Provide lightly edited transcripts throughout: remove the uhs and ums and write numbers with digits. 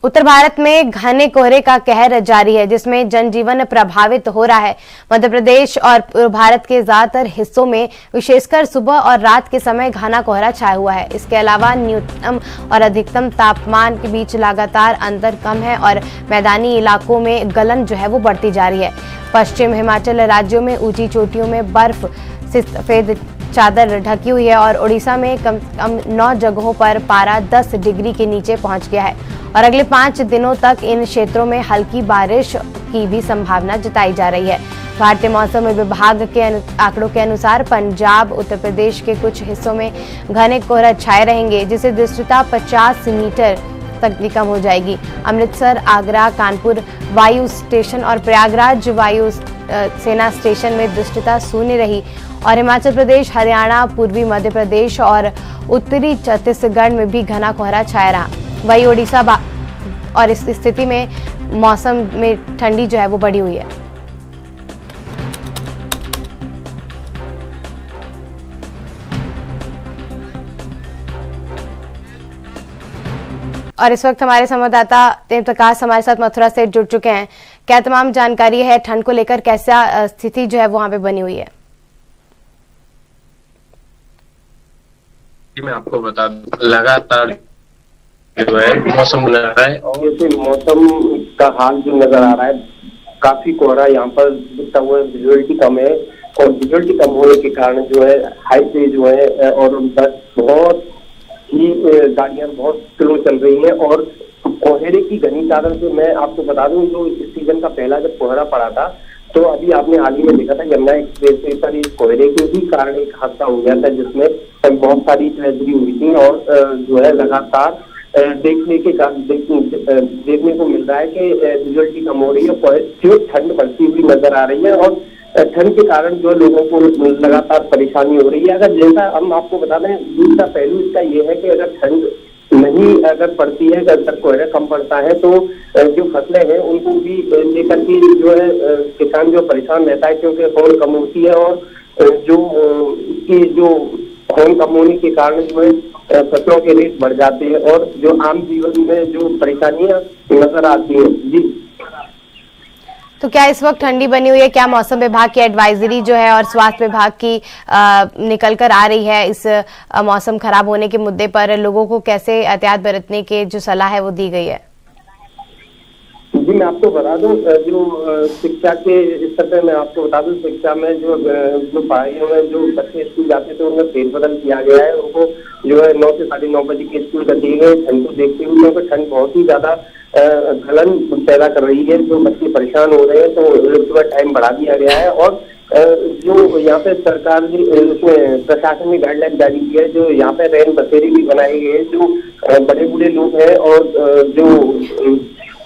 उत्तर भारत में घने कोहरे का कहर जारी है, जिसमें जनजीवन प्रभावित हो रहा है। मध्य प्रदेश और पूर्व भारत के ज्यादातर हिस्सों में विशेषकर सुबह और रात के समय घना कोहरा छाया हुआ है। इसके अलावा न्यूनतम और अधिकतम तापमान के बीच लगातार अंतर कम है और मैदानी इलाकों में गलन जो है वो बढ़ती जा रही है। पश्चिम हिमाचल राज्यों में ऊंची चोटियों में बर्फ से सफेद चादर ढकी हुई है और उड़ीसा में कम से कम 9 जगहों पर पारा 10 डिग्री के नीचे पहुंच गया है और अगले 5 दिनों तक इन क्षेत्रों में हल्की बारिश की भी संभावना जताई जा रही है। भारतीय मौसम विभाग के आंकड़ों के अनुसार पंजाब, उत्तर प्रदेश के कुछ हिस्सों में घने कोहरा छाए रहेंगे, जिससे दृश्यता 50 मीटर तक भी कम हो जाएगी। अमृतसर, आगरा, कानपुर वायु स्टेशन और प्रयागराज वायु सेना स्टेशन में दृश्यता शून्य रही और हिमाचल प्रदेश, हरियाणा, पूर्वी मध्य प्रदेश और उत्तरी छत्तीसगढ़ में भी घना कोहरा छाया रहा। वही ओडिशा और इस स्थिति में मौसम में ठंडी जो है वो बढ़ी हुई है। और इस वक्त हमारे संवाददाता तेज प्रकाश हमारे साथ मथुरा से जुड़ चुके हैं। क्या तमाम जानकारी है, ठंड को लेकर कैसा स्थिति जो है वहां पे बनी हुई है? मैं आपको बता दूं, लगातार जो है मौसम नजर आ रहा है और जैसे मौसम का हाल जो नजर आ रहा है, काफी कोहरा यहाँ पर दिखता हुआ है। विजुअलिटी कम है और विजुअलिटी कम होने के कारण जो है हाईवे जो है और बस बहुत ही गाड़ियां बहुत स्लो चल रही हैं और कोहरे की घनी चादर से मैं आपको बता दूं, जो इस सीजन का पहला जब कोहरा पड़ा था तो अभी आपने हाल ही में देखा था यमुना एक्सप्रेस पर इस कोहरे के ही कारण एक हादसा हो गया था, जिसमें बहुत सारी ट्रेजेडी हुई थी और जो है लगातार देखने को मिल रहा है कि विजुअलिटी कम हो रही है, जो ठंड बढ़ती हुई नजर आ रही है और ठंड के कारण जो लोगों को लगातार परेशानी हो रही है। अगर जैसा हम आपको बता दें, दूसरा पहलू इसका ये है कि अगर ठंड नहीं अगर पड़ती है, अगर कोहरा कम पड़ता है तो जो फसलें हैं उनको भी लेकर के जो है किसान जो परेशान रहता है, क्योंकि खून कम होती है और जो इसकी जो खून कम होने के कारण जो है फसलों के रेट बढ़ जाते हैं और जो आम जीवन में जो परेशानियां नजर आती है। जी, तो क्या इस वक्त ठंडी बनी हुई है? क्या मौसम विभाग की एडवाइजरी जो है और स्वास्थ्य विभाग की निकल कर आ रही है इस मौसम खराब होने के मुद्दे पर? लोगों को कैसे एहतियात बरतने के जो सलाह है वो दी गई है? जी, मैं आपको बता दूं, जो शिक्षा के स्तर पर मैं आपको बता दूं, शिक्षा में जो पढ़ाइयों में जो बच्चे स्कूल जाते थे उनमें फेरबदल किया गया है। उनको जो है 9 से 9:30 बजे के स्कूल कर दिए गए, ठंड को देखते हुए, क्योंकि ठंड बहुत ही ज्यादा गलन पैदा कर रही है, जो बच्चे परेशान हो रहे हैं, तो सुबह टाइम बढ़ा दिया गया है। और जो यहाँ पे सरकार ने उसमें प्रशासन ने गाइडलाइन जारी की है, जो यहाँ पे रैन बसेरे भी बनाए गए हैं, जो बड़े बूढ़े लोग हैं और जो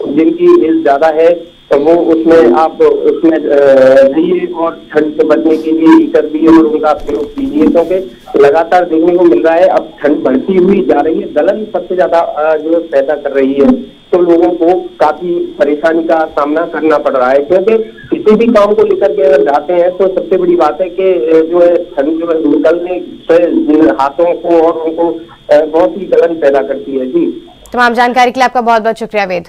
जिनकी एज ज्यादा है तो वो उसमें आप उसमें रहिए और ठंड से बचने के लिए हीटर भी और उनका प्रयोग कीजिए, क्योंकि लगातार देखने को मिल रहा है अब ठंड बढ़ती हुई जा रही है। गलन सबसे ज्यादा जो पैदा कर रही है, तो लोगों को काफी परेशानी का सामना करना पड़ रहा है, क्योंकि किसी भी काम को लेकर के अगर जाते हैं तो सबसे बड़ी बात है कि जो है ठंड जो है निकलने से हाथों को और उनको बहुत ही गलन पैदा करती है। जी, तमाम जानकारी के लिए आपका बहुत बहुत शुक्रिया वेद।